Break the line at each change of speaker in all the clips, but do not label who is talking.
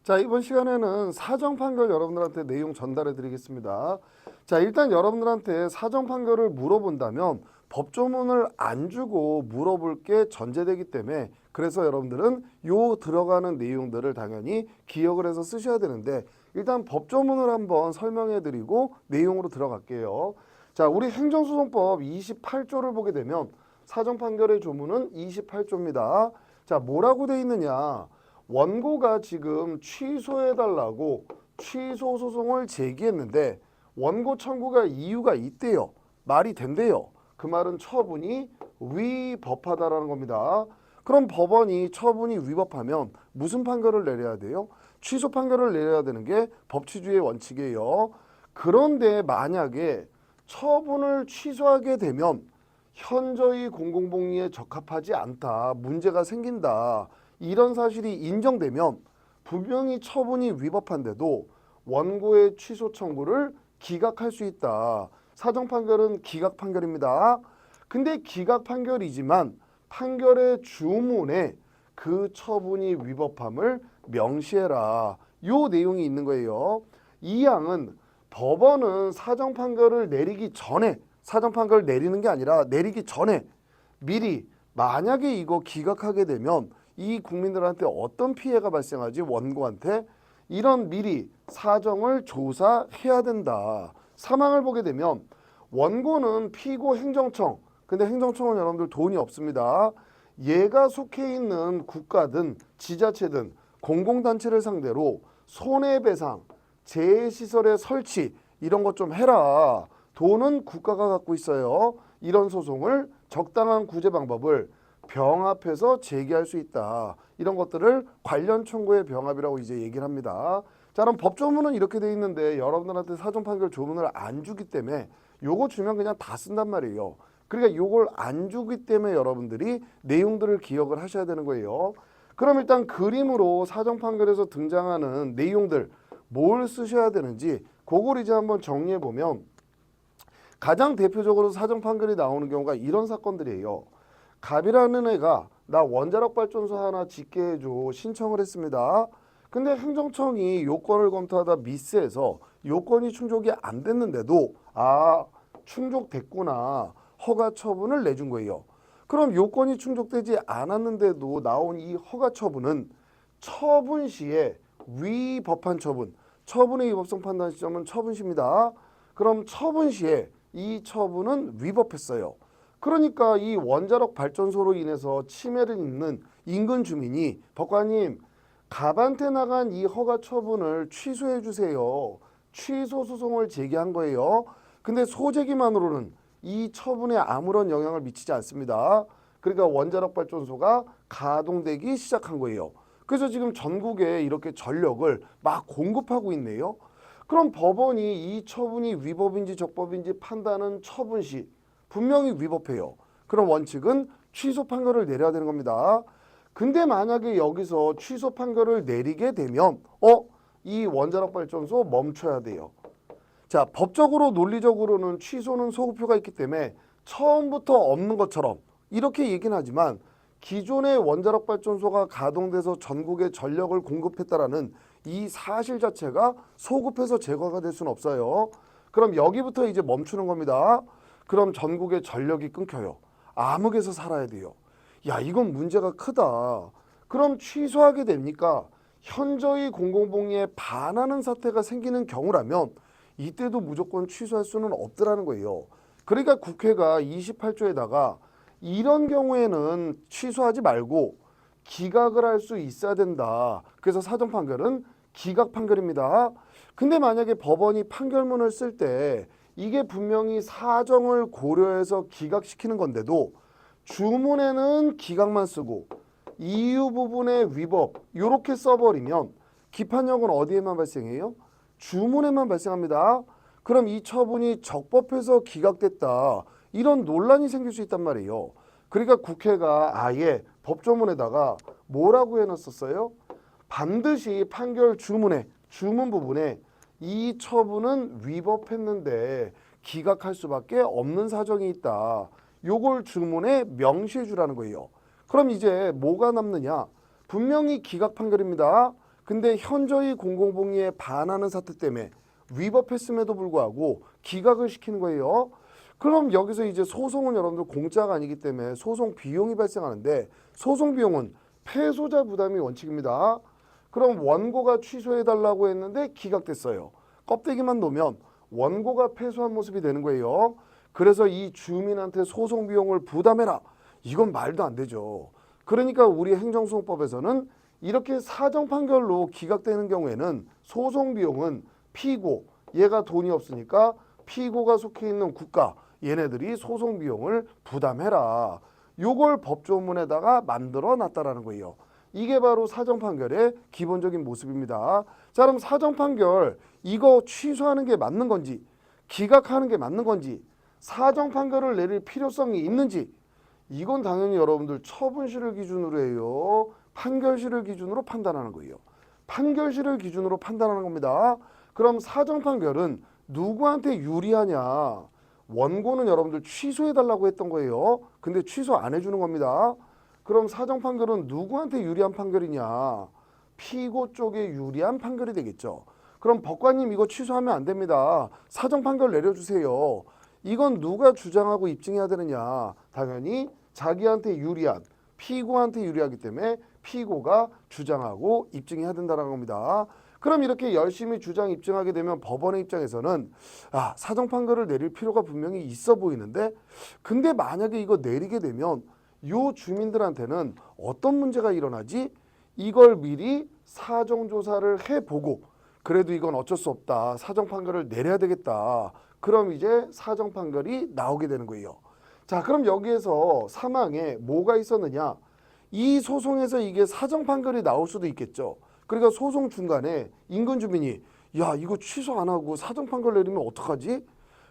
자, 이번 시간에는 사정 판결 여러분들한테 내용 전달해 드리겠습니다. 자, 일단 여러분들한테 사정 판결을 물어본다면 법조문을 안 주고 물어볼 게 전제되기 때문에 그래서 여러분들은 요 들어가는 내용들을 당연히 기억을 해서 쓰셔야 되는데 일단 법조문을 한번 설명해 드리고 내용으로 들어갈게요. 자, 우리 행정소송법 28조를 보게 되면 사정 판결의 조문은 28조입니다. 자, 뭐라고 돼 있느냐? 원고가 지금 취소해달라고 취소 소송을 제기했는데 원고 청구가 이유가 있대요. 말이 된대요. 그 말은 처분이 위법하다라는 겁니다. 그럼 법원이 처분이 위법하면 무슨 판결을 내려야 돼요? 취소 판결을 내려야 되는 게 법치주의 원칙이에요. 그런데 만약에 처분을 취소하게 되면 현저히 공공복리에 적합하지 않다, 문제가 생긴다, 이런 사실이 인정되면 분명히 처분이 위법한데도 원고의 취소 청구를 기각할 수 있다. 사정 판결은 기각 판결입니다. 근데 기각 판결이지만 판결의 주문에 그 처분이 위법함을 명시해라. 요 내용이 있는 거예요. 이 항은 법원은 사정 판결을 내리기 전에 사정 판결을 내리는 게 아니라 내리기 전에 미리 만약에 이거 기각하게 되면 이 국민들한테 어떤 피해가 발생하지? 원고한테 이런 미리 사정을 조사해야 된다. 사망을 보게 되면 원고는 피고 행정청, 근데 행정청은 여러분들 돈이 없습니다. 얘가 속해 있는 국가든 지자체든 공공단체를 상대로 손해배상, 재해시설의 설치 이런 것 좀 해라. 돈은 국가가 갖고 있어요. 이런 소송을 적당한 구제 방법을 병합해서 제기할 수 있다. 이런 것들을 관련 청구의 병합이라고 이제 얘기를 합니다. 자, 그럼 법조문은 이렇게 돼 있는데 여러분들한테 사정 판결 조문을 안 주기 때문에 요거 주면 그냥 다 쓴단 말이에요. 그러니까 요걸 안 주기 때문에 여러분들이 내용들을 기억을 하셔야 되는 거예요. 그럼 일단 그림으로 사정 판결에서 등장하는 내용들 뭘 쓰셔야 되는지 그걸 이제 한번 정리해 보면 가장 대표적으로 사정 판결이 나오는 경우가 이런 사건들이에요. 갑이라는 애가 나 원자력 발전소 하나 짓게 해줘 신청을 했습니다. 근데 행정청이 요건을 검토하다 미스해서 요건이 충족이 안 됐는데도 충족됐구나 허가 처분을 내준 거예요. 그럼 요건이 충족되지 않았는데도 나온 이 허가 처분은 처분 시에 위법한 처분, 처분의 위법성 판단 시점은 처분 시입니다. 그럼 처분 시에 이 처분은 위법했어요. 그러니까 이 원자력 발전소로 인해서 침해를 입는 인근 주민이 법관님 갑한테 나간 이 허가 처분을 취소해 주세요. 취소 소송을 제기한 거예요. 근데 소제기만으로는 이 처분에 아무런 영향을 미치지 않습니다. 그러니까 원자력 발전소가 가동되기 시작한 거예요. 그래서 지금 전국에 이렇게 전력을 막 공급하고 있네요. 그럼 법원이 이 처분이 위법인지 적법인지 판단은 처분 시 분명히 위법해요. 그럼 원칙은 취소 판결을 내려야 되는 겁니다. 근데 만약에 여기서 취소 판결을 내리게 되면 이 원자력 발전소 멈춰야 돼요. 자, 법적으로 논리적으로는 취소는 소급효가 있기 때문에 처음부터 없는 것처럼 이렇게 얘기는 하지만 기존의 원자력 발전소가 가동돼서 전국에 전력을 공급했다라는 이 사실 자체가 소급해서 제거가 될 수는 없어요. 그럼 여기부터 이제 멈추는 겁니다. 그럼 전국에 전력이 끊겨요. 암흑에서 살아야 돼요. 야, 이건 문제가 크다. 그럼 취소하게 됩니까? 현저히 공공복리에 반하는 사태가 생기는 경우라면 이때도 무조건 취소할 수는 없더라는 거예요. 그러니까 국회가 28조에다가 이런 경우에는 취소하지 말고 기각을 할 수 있어야 된다. 그래서 사정 판결은 기각 판결입니다. 근데 만약에 법원이 판결문을 쓸 때 이게 분명히 사정을 고려해서 기각시키는 건데도 주문에는 기각만 쓰고 이유 부분의 위법 이렇게 써버리면 기판력은 어디에만 발생해요? 주문에만 발생합니다. 그럼 이 처분이 적법해서 기각됐다. 이런 논란이 생길 수 있단 말이에요. 그러니까 국회가 아예 법조문에다가 뭐라고 해놨었어요? 반드시 판결 주문에 주문 부분에 이 처분은 위법했는데 기각할 수밖에 없는 사정이 있다. 요걸 주문에 명시해 주라는 거예요. 그럼 이제 뭐가 남느냐? 분명히 기각 판결입니다. 근데 현저히 공공복리에 반하는 사태 때문에 위법했음에도 불구하고 기각을 시키는 거예요. 그럼 여기서 이제 소송은 여러분들 공짜가 아니기 때문에 소송 비용이 발생하는데 소송 비용은 패소자 부담이 원칙입니다. 그럼 원고가 취소해달라고 했는데 기각됐어요. 껍데기만 놓으면 원고가 패소한 모습이 되는 거예요. 그래서 이 주민한테 소송 비용을 부담해라. 이건 말도 안 되죠. 그러니까 우리 행정소송법에서는 이렇게 사정 판결로 기각되는 경우에는 소송 비용은 피고, 얘가 돈이 없으니까 피고가 속해 있는 국가, 얘네들이 소송 비용을 부담해라. 요걸 법조문에다가 만들어 놨다라는 거예요. 이게 바로 사정 판결의 기본적인 모습입니다. 자, 그럼 사정 판결 이거 취소하는 게 맞는 건지, 기각하는 게 맞는 건지, 사정 판결을 내릴 필요성이 있는지, 이건 당연히 여러분들 처분시를 기준으로 해요. 판결시를 기준으로 판단하는 거예요. 판결시를 기준으로 판단하는 겁니다. 그럼 사정 판결은 누구한테 유리하냐? 원고는 여러분들 취소해달라고 했던 거예요. 근데 취소 안 해주는 겁니다. 그럼 사정 판결은 누구한테 유리한 판결이냐? 피고 쪽에 유리한 판결이 되겠죠. 그럼 법관님 이거 취소하면 안 됩니다. 사정 판결 내려주세요. 이건 누가 주장하고 입증해야 되느냐? 당연히 자기한테 유리한, 피고한테 유리하기 때문에 피고가 주장하고 입증해야 된다는 겁니다. 그럼 이렇게 열심히 주장 입증하게 되면 법원의 입장에서는 사정 판결을 내릴 필요가 분명히 있어 보이는데 근데 만약에 이거 내리게 되면 요 주민들한테는 어떤 문제가 일어나지? 이걸 미리 사정조사를 해보고 그래도 이건 어쩔 수 없다. 사정 판결을 내려야 되겠다. 그럼 이제 사정 판결이 나오게 되는 거예요. 자, 그럼 여기에서 사망에 뭐가 있었느냐? 이 소송에서 이게 사정 판결이 나올 수도 있겠죠. 그러니까 소송 중간에 인근 주민이 야 이거 취소 안 하고 사정 판결 내리면 어떡하지?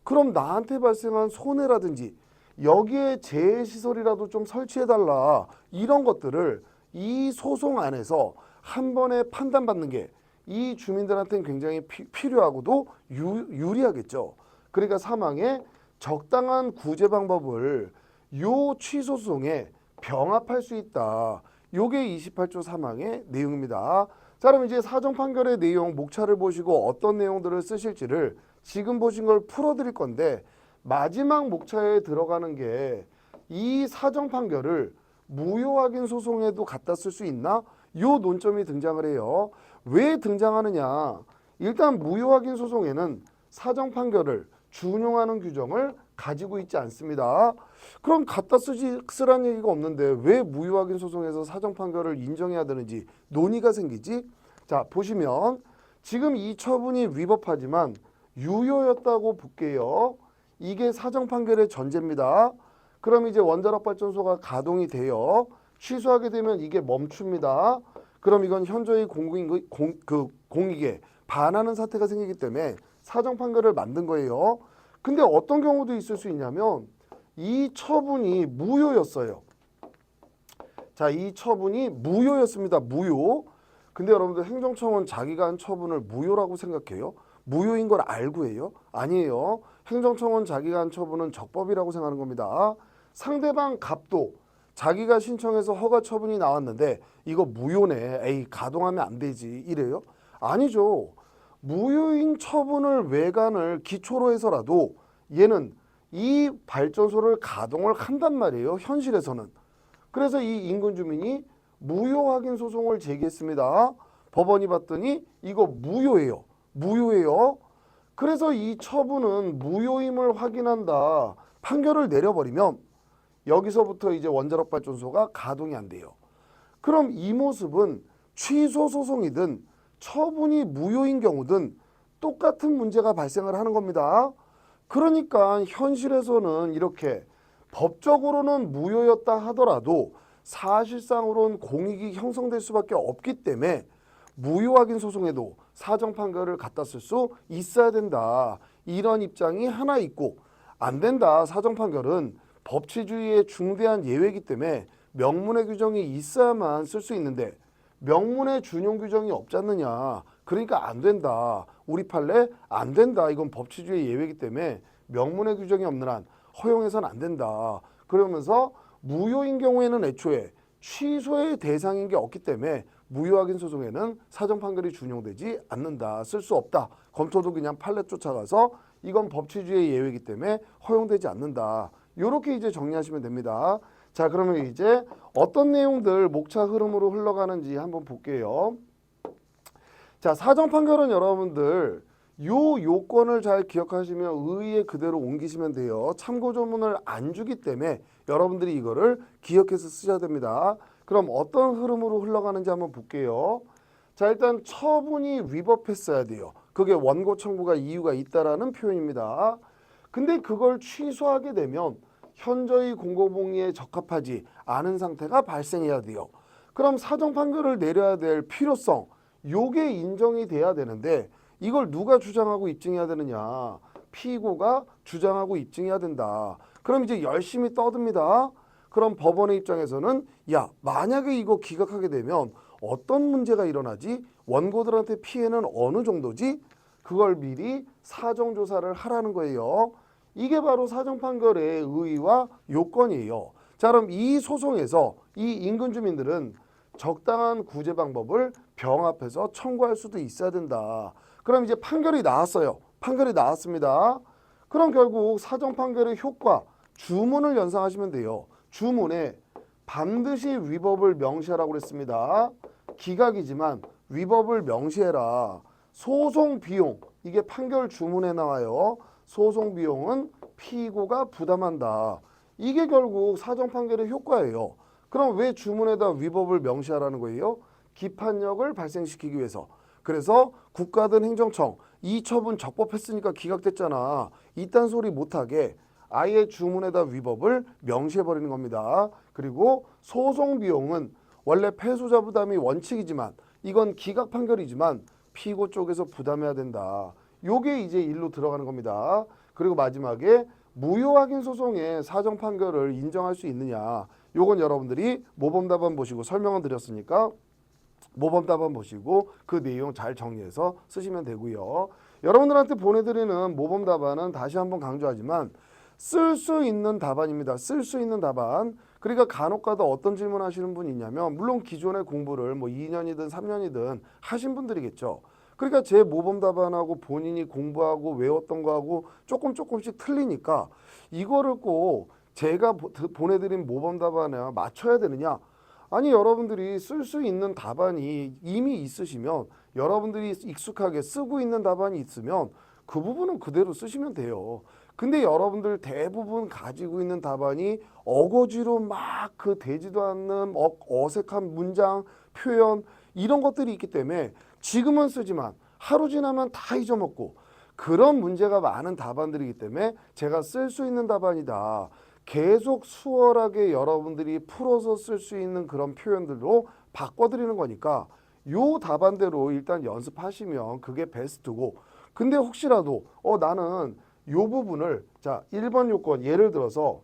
그럼 나한테 발생한 손해라든지 여기에 재해시설이라도 좀 설치해달라 이런 것들을 이 소송 안에서 한 번에 판단받는 게 이 주민들한테는 굉장히 필요하고도 유리하겠죠. 그러니까 사망에 적당한 구제 방법을 요 취소 소송에 병합할 수 있다. 요게 28조 사망의 내용입니다. 자, 그럼 이제 사정 판결의 내용 목차를 보시고 어떤 내용들을 쓰실지를 지금 보신 걸 풀어드릴 건데 마지막 목차에 들어가는 게 이 사정 판결을 무효 확인 소송에도 갖다 쓸 수 있나? 요 논점이 등장을 해요. 왜 등장하느냐? 일단 무효 확인 소송에는 사정 판결을 준용하는 규정을 가지고 있지 않습니다. 그럼 갖다 쓰란 얘기가 없는데 왜 무효 확인 소송에서 사정 판결을 인정해야 되는지 논의가 생기지? 자, 보시면 지금 이 처분이 위법하지만 유효였다고 볼게요. 이게 사정 판결의 전제입니다. 그럼 이제 원자력 발전소가 가동이 돼요. 취소하게 되면 이게 멈춥니다. 그럼 이건 현저히 공익에 반하는 사태가 생기기 때문에 사정 판결을 만든 거예요. 근데 어떤 경우도 있을 수 있냐면 이 처분이 무효였어요. 자, 이 처분이 무효였습니다. 무효. 근데 여러분들 행정청은 자기가 한 처분을 무효라고 생각해요? 무효인 걸 알고 해요? 아니에요. 행정청은 자기가 한 처분은 적법이라고 생각하는 겁니다. 상대방 갑도 자기가 신청해서 허가 처분이 나왔는데 이거 무효네. 에이 가동하면 안 되지. 이래요? 아니죠. 무효인 처분을 외관을 기초로 해서라도 얘는 이 발전소를 가동을 한단 말이에요. 현실에서는. 그래서 이 인근 주민이 무효 확인 소송을 제기했습니다. 법원이 봤더니 이거 무효예요. 무효예요. 그래서 이 처분은 무효임을 확인한다. 판결을 내려버리면 여기서부터 이제 원자력 발전소가 가동이 안 돼요. 그럼 이 모습은 취소 소송이든 처분이 무효인 경우든 똑같은 문제가 발생을 하는 겁니다. 그러니까 현실에서는 이렇게 법적으로는 무효였다 하더라도 사실상으로는 공익이 형성될 수밖에 없기 때문에 무효 확인 소송에도 사정 판결을 갖다 쓸 수 있어야 된다. 이런 입장이 하나 있고 안 된다. 사정 판결은 법치주의의 중대한 예외이기 때문에 명문의 규정이 있어야만 쓸 수 있는데 명문의 준용 규정이 없지 않느냐. 그러니까 안 된다. 우리 판례 안 된다. 이건 법치주의 예외이기 때문에 명문의 규정이 없는 한 허용해서는 안 된다. 그러면서 무효인 경우에는 애초에 취소의 대상인 게 없기 때문에 무효확인 소송에는 사정 판결이 준용되지 않는다. 쓸 수 없다. 검토도 그냥 판례 쫓아가서 이건 법치주의 예외이기 때문에 허용되지 않는다. 요렇게 이제 정리하시면 됩니다. 자, 그러면 이제 어떤 내용들 목차 흐름으로 흘러가는지 한번 볼게요. 자, 사정 판결은 여러분들 요 요건을 잘 기억하시면 의의에 그대로 옮기시면 돼요. 참고 조문을 안 주기 때문에 여러분들이 이거를 기억해서 쓰셔야 됩니다. 그럼 어떤 흐름으로 흘러가는지 한번 볼게요. 자, 일단 처분이 위법했어야 돼요. 그게 원고 청구가 이유가 있다라는 표현입니다. 근데 그걸 취소하게 되면 현저히 공고봉의에 적합하지 않은 상태가 발생해야 돼요. 그럼 사정 판결을 내려야 될 필요성, 요게 인정이 돼야 되는데 이걸 누가 주장하고 입증해야 되느냐? 피고가 주장하고 입증해야 된다. 그럼 이제 열심히 떠듭니다. 그럼 법원의 입장에서는 야, 만약에 이거 기각하게 되면 어떤 문제가 일어나지? 원고들한테 피해는 어느 정도지? 그걸 미리 사정조사를 하라는 거예요. 이게 바로 사정 판결의 의의와 요건이에요. 자, 그럼 이 소송에서 이 인근 주민들은 적당한 구제 방법을 병합해서 청구할 수도 있어야 된다. 그럼 이제 판결이 나왔어요. 판결이 나왔습니다. 그럼 결국 사정 판결의 효과, 주문을 연상하시면 돼요. 주문에 반드시 위법을 명시하라고 그랬습니다. 기각이지만 위법을 명시해라. 소송 비용, 이게 판결 주문에 나와요. 소송 비용은 피고가 부담한다. 이게 결국 사정 판결의 효과예요. 그럼 왜 주문에다 위법을 명시하라는 거예요? 기판력을 발생시키기 위해서. 그래서 국가든 행정청 이 처분 적법했으니까 기각됐잖아. 이딴 소리 못하게 아예 주문에다 위법을 명시해버리는 겁니다. 그리고 소송 비용은 원래 패소자 부담이 원칙이지만 이건 기각 판결이지만 피고 쪽에서 부담해야 된다. 요게 이제 일로 들어가는 겁니다. 그리고 마지막에 무효확인 소송의 사정 판결을 인정할 수 있느냐. 요건 여러분들이 모범 답안 보시고 설명을 드렸으니까 모범 답안 보시고 그 내용 잘 정리해서 쓰시면 되고요. 여러분들한테 보내드리는 모범 답안은 다시 한번 강조하지만 쓸 수 있는 답안입니다. 쓸 수 있는 답안. 그러니까 간혹가다 어떤 질문 하시는 분이 있냐면 물론 기존의 공부를 뭐 2년이든 3년이든 하신 분들이겠죠. 그러니까 제 모범 답안하고 본인이 공부하고 외웠던 거하고 조금씩 틀리니까 이거를 꼭 제가 보내드린 모범 답안에 맞춰야 되느냐? 아니, 여러분들이 쓸 수 있는 답안이 이미 있으시면 여러분들이 익숙하게 쓰고 있는 답안이 있으면 그 부분은 그대로 쓰시면 돼요. 근데 여러분들 대부분 가지고 있는 답안이 어거지로 막 그 되지도 않는 어색한 문장, 표현 이런 것들이 있기 때문에 지금은 쓰지만 하루 지나면 다 잊어먹고 그런 문제가 많은 답안들이기 때문에 제가 쓸 수 있는 답안이다. 계속 수월하게 여러분들이 풀어서 쓸 수 있는 그런 표현들로 바꿔드리는 거니까 요 답안대로 일단 연습하시면 그게 베스트고, 근데 혹시라도 나는 요 부분을 자 1번 요건 예를 들어서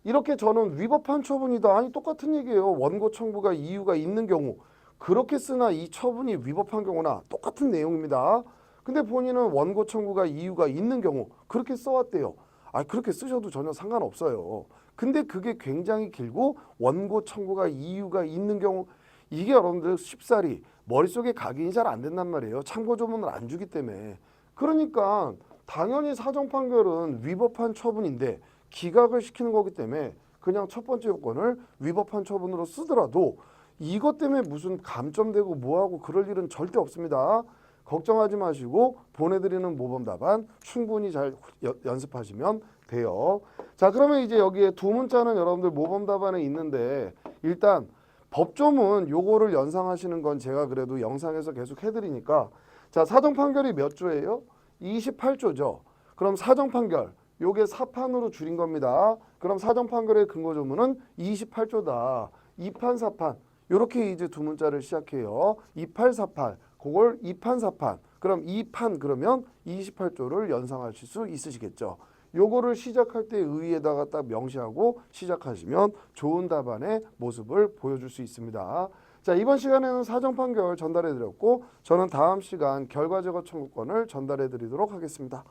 이렇게 저는 위법한 처분이다. 아니 똑같은 얘기예요. 원고 청구가 이유가 있는 경우 그렇게 쓰나 이 처분이 위법한 경우나 똑같은 내용입니다. 근데 본인은 원고 청구가 이유가 있는 경우 그렇게 써왔대요. 아, 그렇게 쓰셔도 전혀 상관없어요. 근데 그게 굉장히 길고 원고 청구가 이유가 있는 경우 이게 여러분들 쉽사리 머릿속에 각인이 잘 안 된단 말이에요. 참고 조문을 안 주기 때문에. 그러니까 당연히 사정 판결은 위법한 처분인데 기각을 시키는 거기 때문에 그냥 첫 번째 요건을 위법한 처분으로 쓰더라도 이것 때문에 무슨 감점되고 뭐하고 그럴 일은 절대 없습니다. 걱정하지 마시고 보내드리는 모범 답안 충분히 잘 연습하시면 돼요. 자, 그러면 이제 여기에 두 문자는 여러분들 모범 답안에 있는데 일단 법조문 요거를 연상하시는 건 제가 그래도 영상에서 계속 해드리니까 자, 사정 판결이 몇 조예요? 28조죠. 그럼 사정 판결 요게 사판으로 줄인 겁니다. 그럼 사정 판결의 근거 조문은 28조다. 2판 4판 요렇게 이제 두 문자를 시작해요. 28, 4판 그걸 2판 4판 그럼 2판 그러면 28조를 연상하실 수 있으시겠죠. 요거를 시작할 때 의의에다가 딱 명시하고 시작하시면 좋은 답안의 모습을 보여줄 수 있습니다. 자, 이번 시간에는 사정 판결 전달해 드렸고 저는 다음 시간 결과 제거 청구권을 전달해 드리도록 하겠습니다.